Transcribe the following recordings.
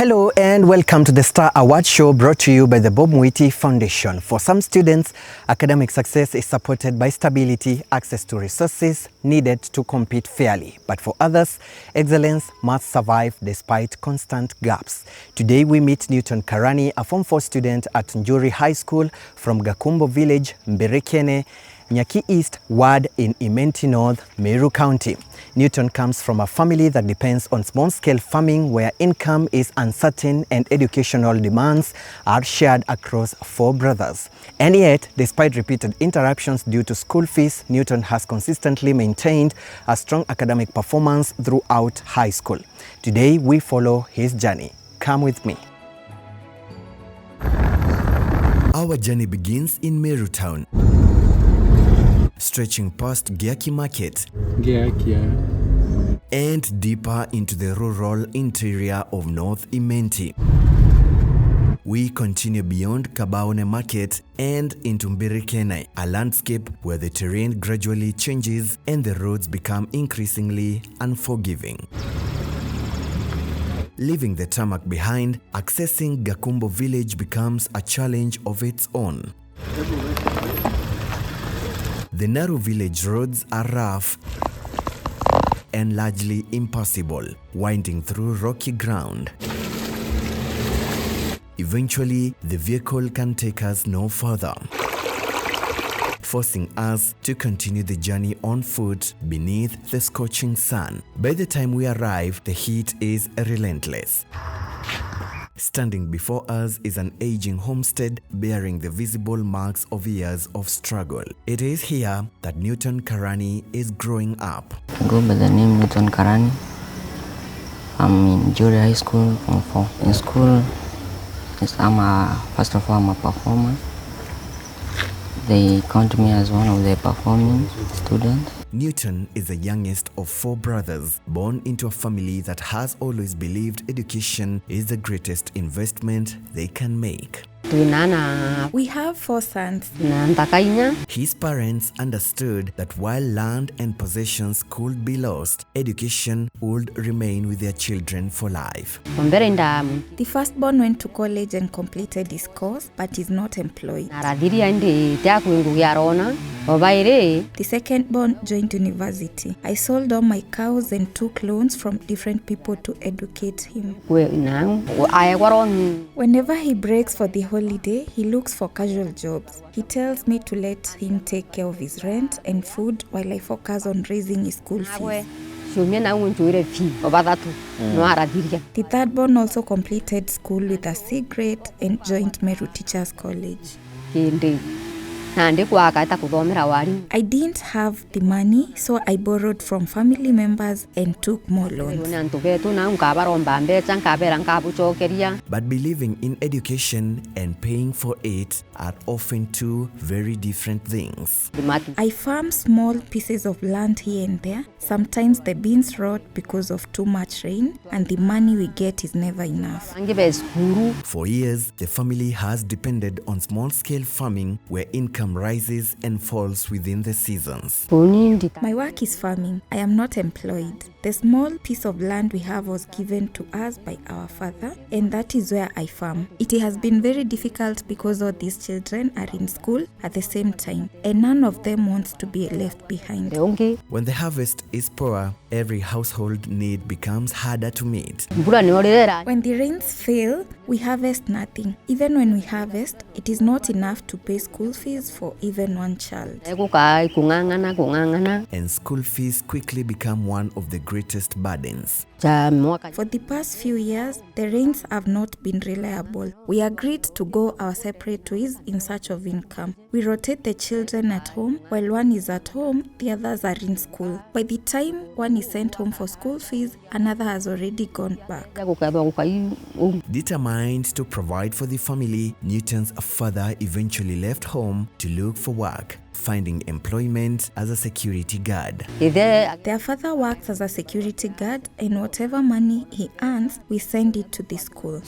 Hello and welcome to the Star Award Show brought to you by the Bob Mwiti Foundation. For some students, academic success is supported by stability, access to resources needed to compete fairly. But for others, excellence must survive despite constant gaps. Today we meet Newton Karani, a Form 4 student at Njuri High School from Gakumbo village, Mberekene, Nyaki East Ward in Imenti North, Meru County. Newton comes from a family that depends on small-scale farming where income is uncertain and educational demands are shared across 4 brothers. And yet, despite repeated interruptions due to school fees, Newton has consistently maintained a strong academic performance throughout high school. Today, we follow his journey. Come with me. Our journey begins in Meru Town, stretching past Gyaki Market and deeper into the rural interior of North Imenti. We continue beyond Kabaone Market and into Mberekene, a landscape where the terrain gradually changes and the roads become increasingly unforgiving. Leaving the tarmac behind, accessing Gakumbo village becomes a challenge of its own. The narrow village roads are rough and largely impassable, winding through rocky ground. Eventually, the vehicle can take us no further, forcing us to continue the journey on foot beneath the scorching sun. By the time we arrive, the heat is relentless. Standing before us is an aging homestead bearing the visible marks of years of struggle. It is here that Newton Karani is growing up. I go by the name Newton Karani. I'm in Junior High School, Form 4. In school, first of all, I'm a performer. They count me as one of the performing students. Newton is the youngest of 4 brothers, born into a family that has always believed education is the greatest investment they can make. We have 4 sons. His parents understood that while land and possessions could be lost, education would remain with their children for life. The firstborn went to college and completed his course, but is not employed. The secondborn joined university. I sold all my cows and took loans from different people to educate him. Whenever he breaks for the holiday, he looks for casual jobs. He tells me to let him take care of his rent and food while I focus on raising his school fees. The thirdborn also completed school with a C grade and joined Meru Teachers College. I didn't have the money, so I borrowed from family members and took more loans. But believing in education and paying for it are often 2 very different things. I farm small pieces of land here and there. Sometimes the beans rot because of too much rain, and the money we get is never enough. For years, the family has depended on small-scale farming where income rises and falls within the seasons. My work is farming. I am not employed. The small piece of land we have was given to us by our father, and that is where I farm. It has been very difficult because all these children are in school at the same time, and none of them wants to be left behind. When the harvest is poor, every household need becomes harder to meet. When the rains fail, we harvest nothing. Even when we harvest, it is not enough to pay school fees for even one child. And school fees quickly become one of the greatest burdens. For the past few years, the rains have not been reliable. We agreed to go our separate ways in search of income. We rotate the children at home. While one is at home, the others are in school. By the time one is sent home for school fees, another has already gone back. Determined to provide for the family, Newton's father eventually left home to look for work. finding employment as a security guard. Their father works as a security guard, and whatever money he earns, we send it to the school.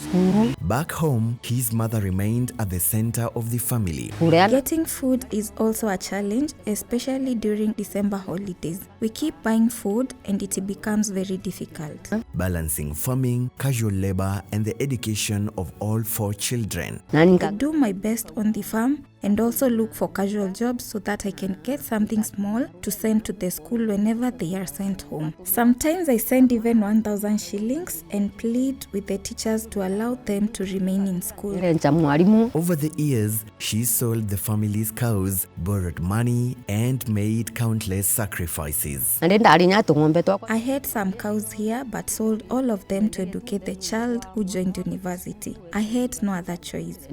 Back home, his mother remained at the center of the family. Getting food is also a challenge, especially during December holidays. We keep buying food and it becomes very difficult. Balancing farming, casual labor, and the education of all 4 children. I do my best on the farm and also look for casual jobs so that I can get something small to send to the school whenever they are sent home. Sometimes I send even 1,000 shillings and plead with the teachers to allow them to remain in school. Over the years, she sold the family's cows, borrowed money, and made countless sacrifices. I had some cows here but sold all of them to educate the child who joined university. I had no other choice.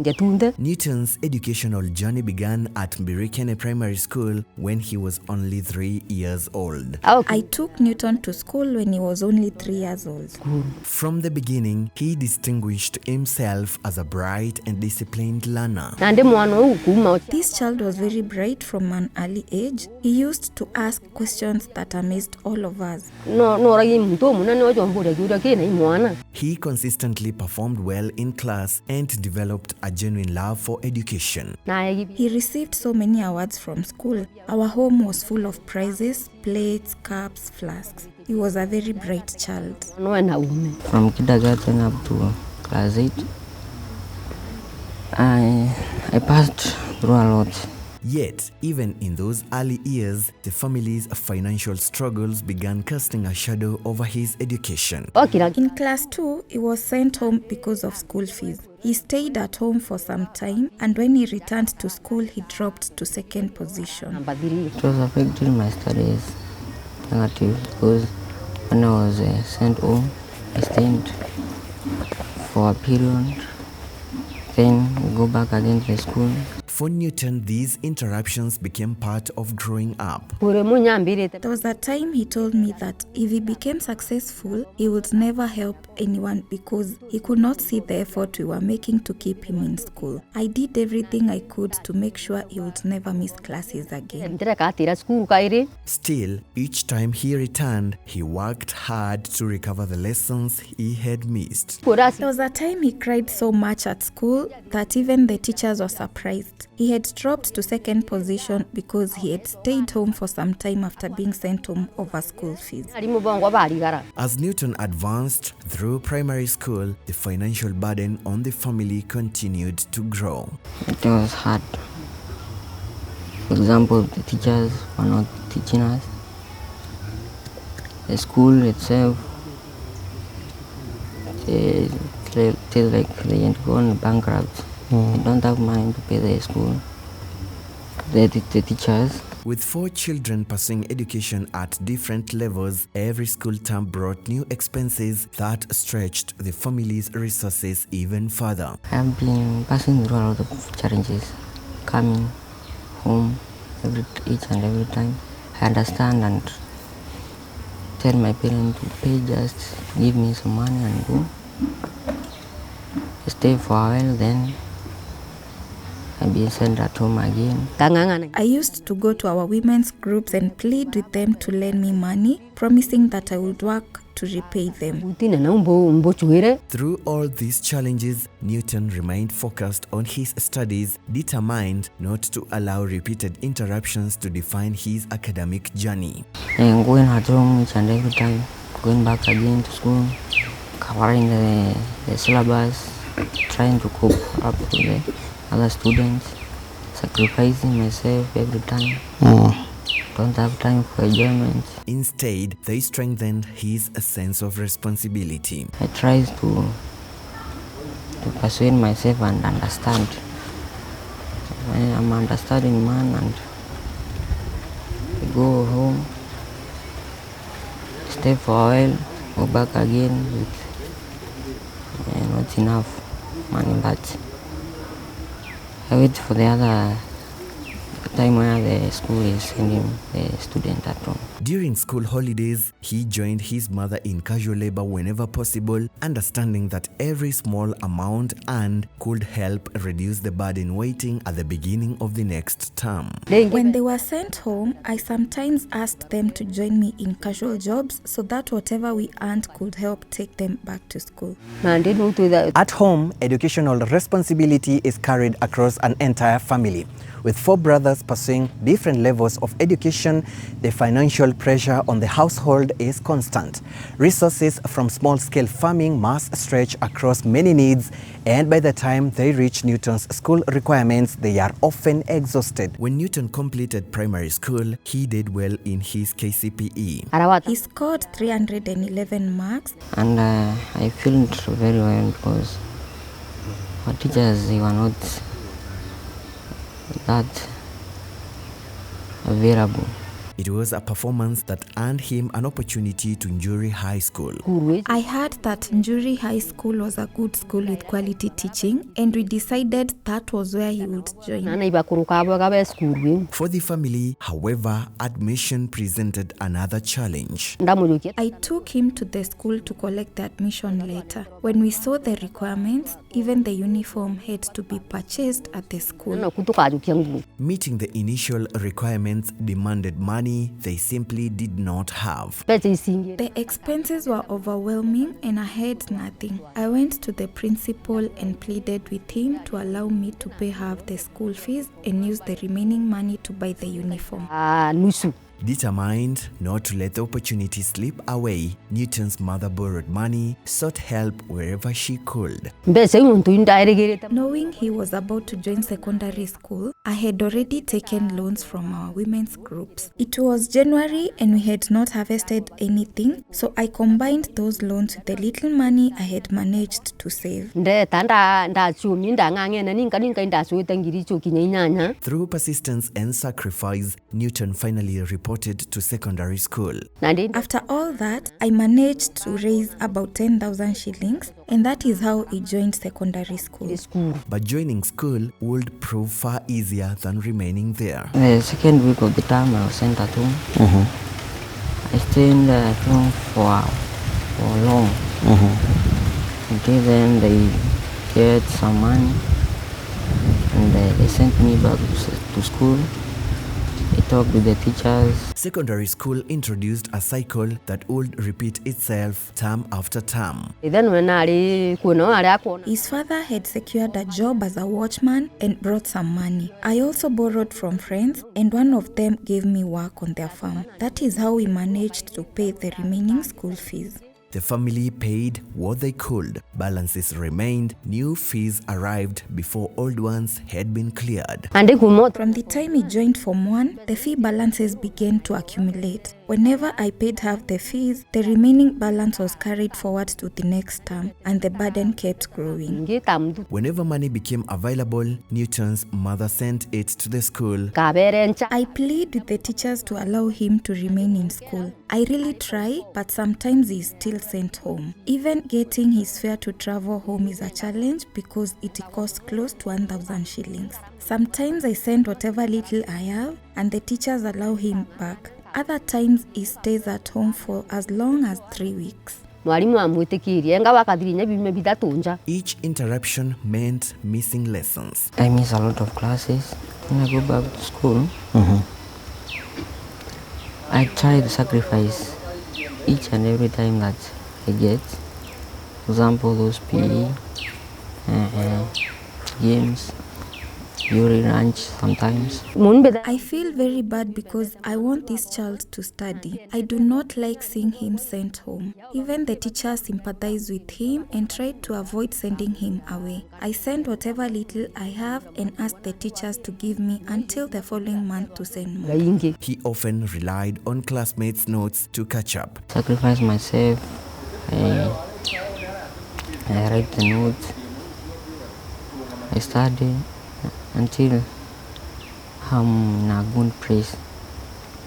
Newton's educational journey began at Mbirikene Primary School when he was only 3 years old. I took Newton to school when he was only 3 years old. From the beginning, he distinguished himself as a bright and disciplined learner. This child was very bright from an early age. He used to ask questions that amazed all of us. He consistently performed well in class and developed a genuine love for education. He received so many awards from school. Our home was full of prizes, plates, cups, flasks. He was a very bright child. From kindergarten up to class 8, I passed through a lot. Yet, even in those early years, the family's financial struggles began casting a shadow over his education. In class 2, he was sent home because of school fees. He stayed at home for some time, and when he returned to school, he dropped to 2nd position. It was affecting my studies negative because when I was sent home, I stayed for a period, then we go back again to the school. For Newton, these interruptions became part of growing up. There was a time he told me that if he became successful, he would never help anyone because he could not see the effort we were making to keep him in school. I did everything I could to make sure he would never miss classes again. Still, each time he returned, he worked hard to recover the lessons he had missed. There was a time he cried so much at school that even the teachers were surprised. He had dropped to 2nd position because he had stayed home for some time after being sent home over school fees. As Newton advanced through primary school, the financial burden on the family continued to grow. It was hard. For example, the teachers were not teaching us. The school itself, they like they had gone bankrupt. They don't have money to pay the school, the teachers. With 4 children pursuing education at different levels, every school term brought new expenses that stretched the family's resources even further. I have been passing through a lot of challenges, coming home each and every time. I understand and tell my parents to pay, just give me some money and go. Stay for a while, then I'll be sent at home again. I used to go to our women's groups and plead with them to lend me money, promising that I would work to repay them. Through all these challenges, Newton remained focused on his studies, determined not to allow repeated interruptions to define his academic journey. And going at home each and every time, going back again to school, covering the syllabus, trying to cope up with the other students, sacrificing myself every time. Don't have time for enjoyment. Instead, they strengthened his sense of responsibility. I try to persuade myself and understand. I'm an understanding man, and I go home, stay for a while, go back again with not enough money, but I wait for the other time where the school is sending the student at home. During school holidays, he joined his mother in casual labor whenever possible, understanding that every small amount earned could help reduce the burden waiting at the beginning of the next term. When they were sent home, I sometimes asked them to join me in casual jobs so that whatever we earned could help take them back to school. At home, educational responsibility is carried across an entire family. With 4 brothers pursuing different levels of education, the financial pressure on the household is constant. Resources from small-scale farming must stretch across many needs, and by the time they reach Newton's school requirements, they are often exhausted. When Newton completed primary school, he did well in his KCPE. He scored 311 marks. And I feel very well because our teachers, they were not that available. It was a performance that earned him an opportunity to Njuri High School. I heard that Njuri High School was a good school with quality teaching, and we decided that was where he would join. For the family, however, admission presented another challenge. I took him to the school to collect the admission letter. When we saw the requirements, even the uniform had to be purchased at the school. Meeting the initial requirements demanded money they simply did not have. The expenses were overwhelming and I had nothing. I went to the principal and pleaded with him to allow me to pay half the school fees and use the remaining money to buy the uniform. Determined not to let the opportunity slip away, Newton's mother borrowed money, sought help wherever she could. Knowing he was about to join secondary school, I had already taken loans from our women's groups. It was January and we had not harvested anything, so I combined those loans with the little money I had managed to save. Through persistence and sacrifice, Newton finally reported to secondary school. After all that, I managed to raise about 10,000 shillings, and that is how he joined secondary school. But joining school would prove far easier than remaining there. The second week of the term, I was sent at home. I stayed at home for long. Until then, they get some money, and they sent me back to school. I talked with the teachers. Secondary school introduced a cycle that would repeat itself term after term. His father had secured a job as a watchman and brought some money. I also borrowed from friends, and one of them gave me work on their farm. That is how we managed to pay the remaining school fees. The family paid what they could. Balances remained. New fees arrived before old ones had been cleared. From the time he joined Form 1, the fee balances began to accumulate. Whenever I paid half the fees, the remaining balance was carried forward to the next term, and the burden kept growing. Whenever money became available, Newton's mother sent it to the school. I plead with the teachers to allow him to remain in school. I really try, but sometimes he is still sent home. Even getting his fare to travel home is a challenge because it costs close to 1,000 shillings. Sometimes I send whatever little I have, and the teachers allow him back. Other times he stays at home for as long as 3 weeks. Each interruption meant missing lessons. I miss a lot of classes. When I go back to school, I try to sacrifice each and every time that I get. For example, those PE, games, during lunch sometimes. I feel very bad because I want this child to study. I do not like seeing him sent home. Even the teachers sympathize with him and try to avoid sending him away. I send whatever little I have and ask the teachers to give me until the following month to send more. He often relied on classmates' notes to catch up. Sacrifice myself. I write the notes. I study until I'm in a good place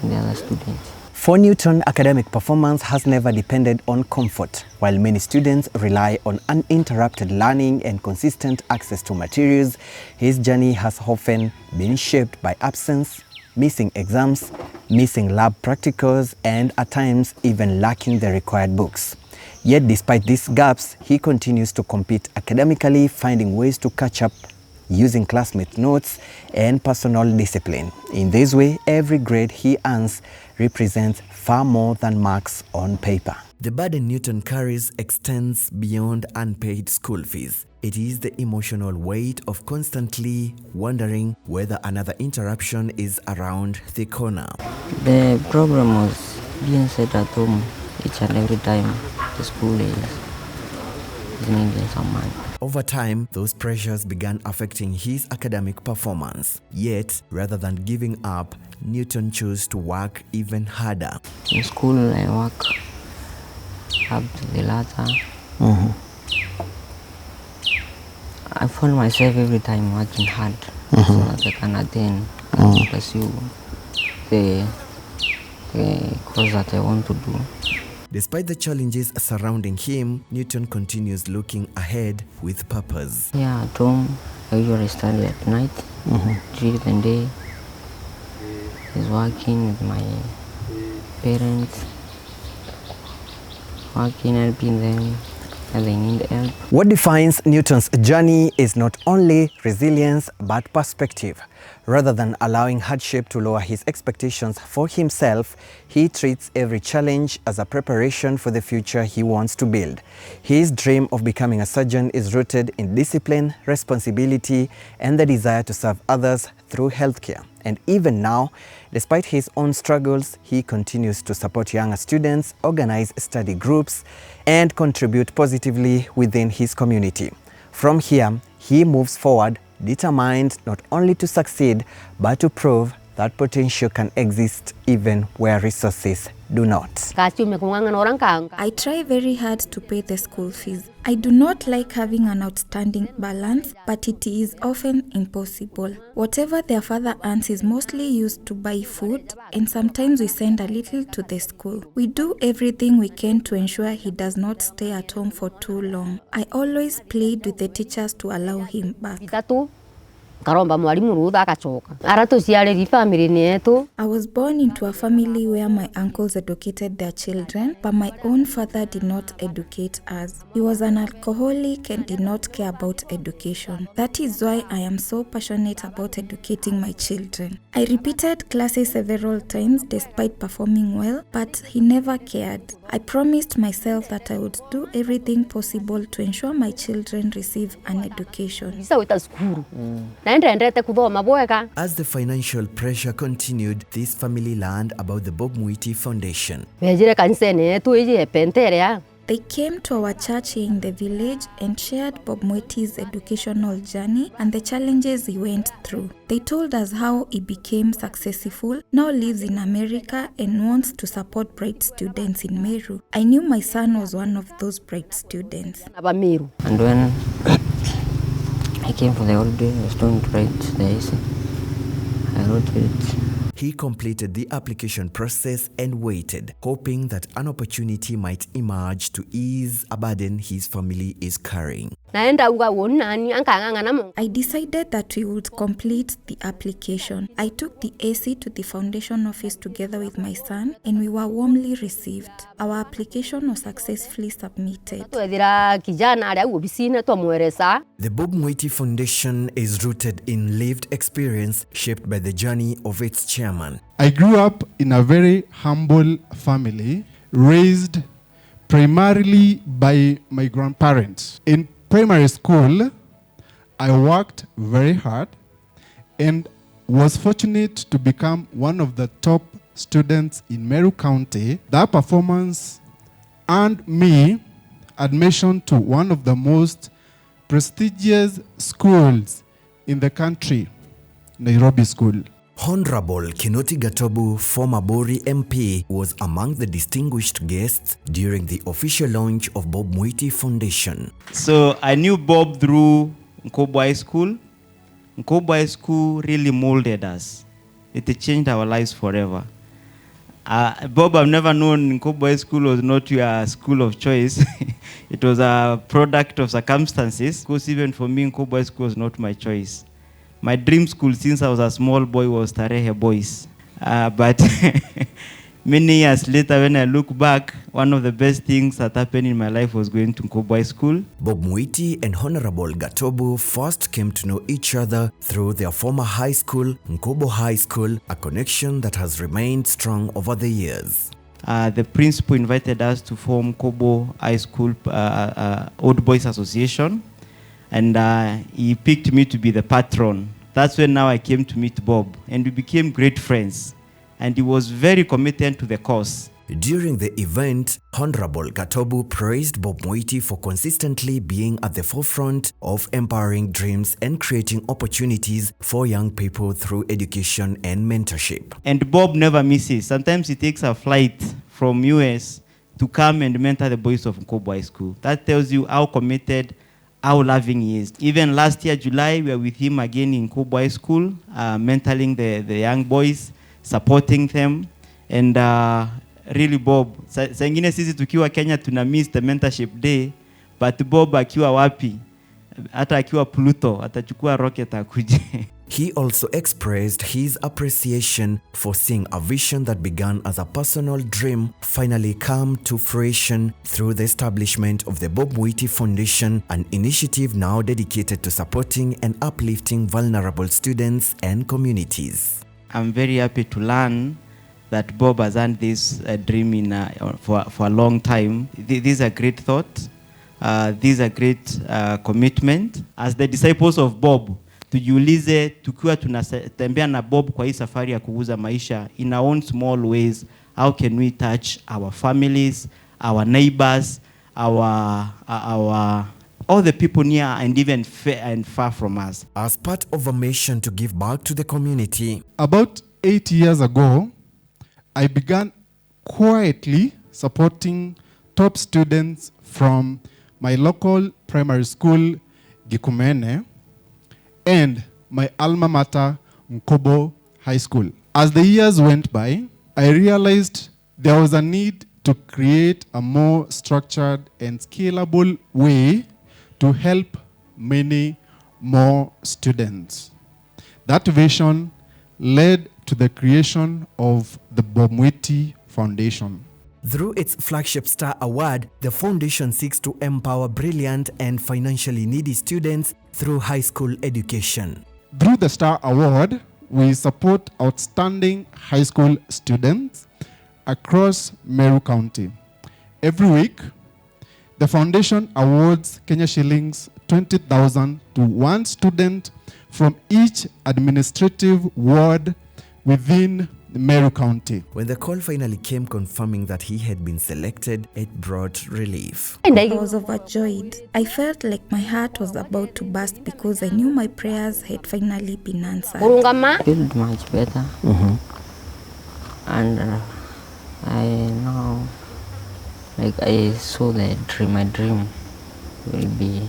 in the other students. For Newton, academic performance has never depended on comfort. While many students rely on uninterrupted learning and consistent access to materials, his journey has often been shaped by absence, missing exams, missing lab practicals, and at times even lacking the required books. Yet despite these gaps, he continues to compete academically, finding ways to catch up using classmate notes and personal discipline. In this way, every grade he earns represents far more than marks on paper. The burden Newton carries extends beyond unpaid school fees. It is the emotional weight of constantly wondering whether another interruption is around the corner. The problem was being set at home each and every time the school is needing some money. Over time, those pressures began affecting his academic performance. Yet, rather than giving up, Newton chose to work even harder. In school, I work up to the latter. I found myself every time working hard so that I can attain and pursue the course that I want to do. Despite the challenges surrounding him, Newton continues looking ahead with purpose. Yeah, at home, I usually study at night. During the day, is working with my parents, working, helping them as they need help. What defines Newton's journey is not only resilience but perspective. Rather than allowing hardship to lower his expectations for himself, he treats every challenge as a preparation for the future he wants to build. His dream of becoming a surgeon is rooted in discipline, responsibility, and the desire to serve others through healthcare. And even now, despite his own struggles, he continues to support younger students, organize study groups, and contribute positively within his community. From here, he moves forward, determined not only to succeed, but to prove that potential can exist even where resources do not. I try very hard to pay the school fees. I do not like having an outstanding balance, but it is often impossible. Whatever their father earns is mostly used to buy food, and sometimes we send a little to the school. We do everything we can to ensure he does not stay at home for too long. I always plead with the teachers to allow him back. I was born into a family where my uncles educated their children, but my own father did not educate us. He was an alcoholic and did not care about education. That is why I am so passionate about educating my children. I repeated classes several times despite performing well, but he never cared. I promised myself that I would do everything possible to ensure my children receive an education. As the financial pressure continued, this family learned about the Bob Mwiti Foundation. They came to our church here in the village and shared Bob Mwiti's educational journey and the challenges he went through. They told us how he became successful, now lives in America and wants to support bright students in Meru. I knew my son was one of those bright students. And when I came for the holiday, I was going to write the essay. I wrote it. He completed the application process and waited, hoping that an opportunity might emerge to ease a burden his family is carrying. I decided that we would complete the application. I took the essay to the foundation office together with my son, and we were warmly received. Our application was successfully submitted. The Bob Mwiti Foundation is rooted in lived experience shaped by the journey of its chairman. I grew up in a very humble family, raised primarily by my grandparents. In primary school, I worked very hard and was fortunate to become one of the top students in Meru County. That performance earned me admission to one of the most prestigious schools in the country, Nairobi School. Honorable Kinoti Gatobu, former Bori MP, was among the distinguished guests during the official launch of Bob Mwiti Foundation. So I knew Bob through Nkobwa School. Nkobwa School really molded us. It changed our lives forever. Bob, I've never known Nkobo High School was not your school of choice. It was a product of circumstances. Because even for me, Nkobo High School was not my choice. My dream school since I was a small boy was Tarehe Boys. But many years later, when I look back, one of the best things that happened in my life was going to Nkobo High School. Bob Mwiti and Honorable Gakumbo first came to know each other through their former high school, Nkobo High School, a connection that has remained strong over the years. The principal invited us to form Nkobo High School Old Boys Association, and he picked me to be the patron. That's when now I came to meet Bob, and we became great friends. And he was very committed to the cause. During the event, Honorable Gakumbo praised Bob Mwiti for consistently being at the forefront of empowering dreams and creating opportunities for young people through education and mentorship. And Bob never misses. Sometimes he takes a flight from US to come and mentor the boys of Nkobo High School. That tells you how committed, how loving he is. Even last year, July, we were with him again in Nkobo High School, mentoring the young boys, supporting them. And really Bob, saa ingine sisi tukiwa Kenya tuna miss the mentorship day, but Bob akiwa wapi, hata akiwa Pluto, atachukua rocket akuje. He also expressed his appreciation for seeing a vision that began as a personal dream finally come to fruition through the establishment of the Bob Mwiti Foundation, an initiative now dedicated to supporting and uplifting vulnerable students and communities. I'm very happy to learn that Bob has earned this dream for a long time. This is a great thought. This is a great commitment. As the disciples of Bob, tujiulize tukiwa tunatembea na Bob kwa hii safari ya kuguza maisha in our own small ways, how can we touch our families, our neighbors, all the people near and even far from us. As part of a mission to give back to the community. About 8 years ago, I began quietly supporting top students from my local primary school, Gakumbo, and my alma mater, Nkobo High School. As the years went by, I realized there was a need to create a more structured and scalable way to help many more students. That vision led to the creation of the Bob Mwiti Foundation. Through its flagship Star Award, the foundation seeks to empower brilliant and financially needy students through high school education. Through the Star Award, we support outstanding high school students across Meru County. Every week, the foundation awards Kenya shillings 20,000 to one student from each administrative ward within Meru County. When the call finally came confirming that he had been selected, it brought relief. I was overjoyed. I felt like my heart was about to burst because I knew my prayers had finally been answered. I feel much better. And I know, like I saw the dream, my dream will be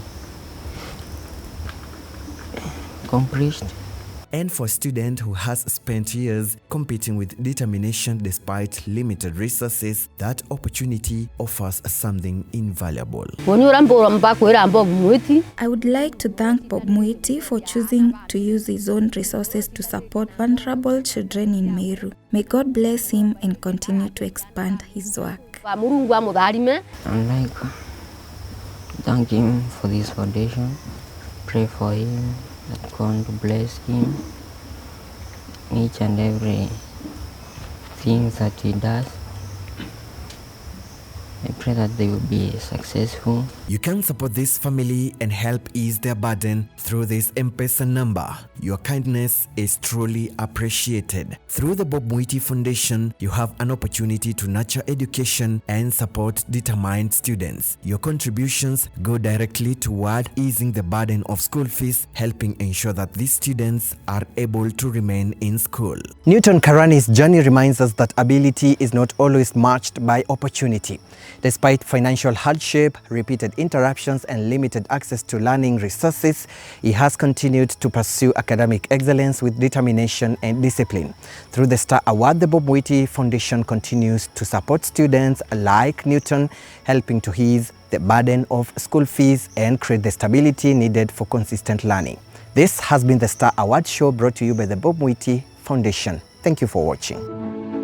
accomplished. And for a student who has spent years competing with determination despite limited resources, that opportunity offers something invaluable. I would like to thank Bob Mwiti for choosing to use his own resources to support vulnerable children in Meru. May God bless him and continue to expand his work. I'd like to thank him for this foundation. Pray for him that God to bless him each and every thing that he does. I pray that they will be successful. You can support this family and help ease their burden through this M-Pesa number. Your kindness is truly appreciated. Through the Bob Mwiti Foundation, you have an opportunity to nurture education and support determined students. Your contributions go directly toward easing the burden of school fees, helping ensure that these students are able to remain in school. Newton Karani's journey reminds us that ability is not always matched by opportunity. Despite financial hardship, repeated interruptions and limited access to learning resources, he has continued to pursue academic excellence with determination and discipline. Through the STAR Award, the Bob Mwiti Foundation continues to support students like Newton, helping to ease the burden of school fees and create the stability needed for consistent learning. This has been the STAR Award Show, brought to you by the Bob Mwiti Foundation. Thank you for watching.